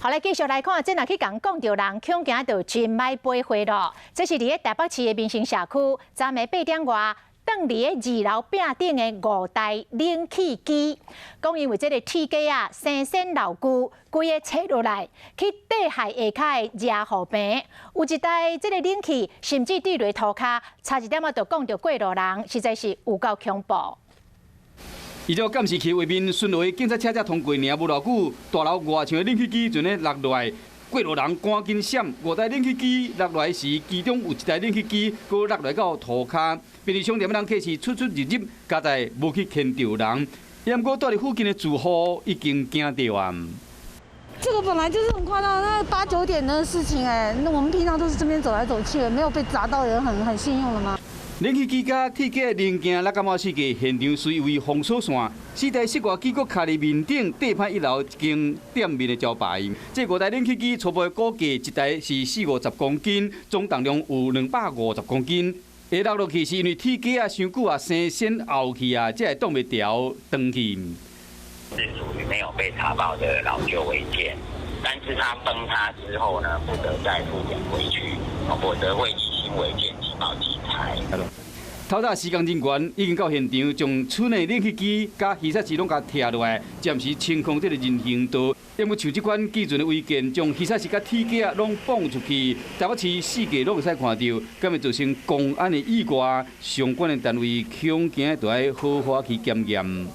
好，来继续来看，真若去讲讲到人恐惊到真歹飞回咯。这是伫咧台北市的民生社区，昨暝8点外，挡伫个2楼壁顶的5台冷气机，讲因为这个铁架啊生鲜老旧，规个拆落来去地害下骹的热护病。有一台这个冷气甚至坠落涂骹，差一点仔就讲到过路人，实在是有够恐怖。 伊就监视器画面，巡逻警察车才通过，尔无偌久，大楼外墙的冷气机就咧落落来，过路人赶紧闪。5台冷气机落来时，其中有1台冷气机佫落来到涂骹。便利商店的人客是出出入入，加在无去牵着人。也毋过住伫附近的住户已经惊到啊！这个本来就是很夸张，那8、9点的事情哎，那我们平常都是这边走来走去的，没有被砸到人很幸运了吗？ 冷气机甲铁架零件落感冒事件现场随为封锁线，4台室外机佫卡伫面顶地板1楼一间店面的招牌。这5台冷气机初步估计一台是40-50公斤，总重量有250公斤。会落落去是因为铁架啊伤久啊生鲜凹去啊，才会挡袂牢断去。是属于没有被查报的老旧违建，但是它崩塌之后呢，不得再复原回去，否则会以新违建提报器材。 透早施工人员已经到现场，将厝内冷气机甲雨伞机拢甲拆落来，暂时清空这个人行道。因为像这款基准的违建，将雨伞机甲铁架拢放出去，台北市四界拢会使看到，敢会造成公安的意外，相关的单位恐惊就要好好去检验。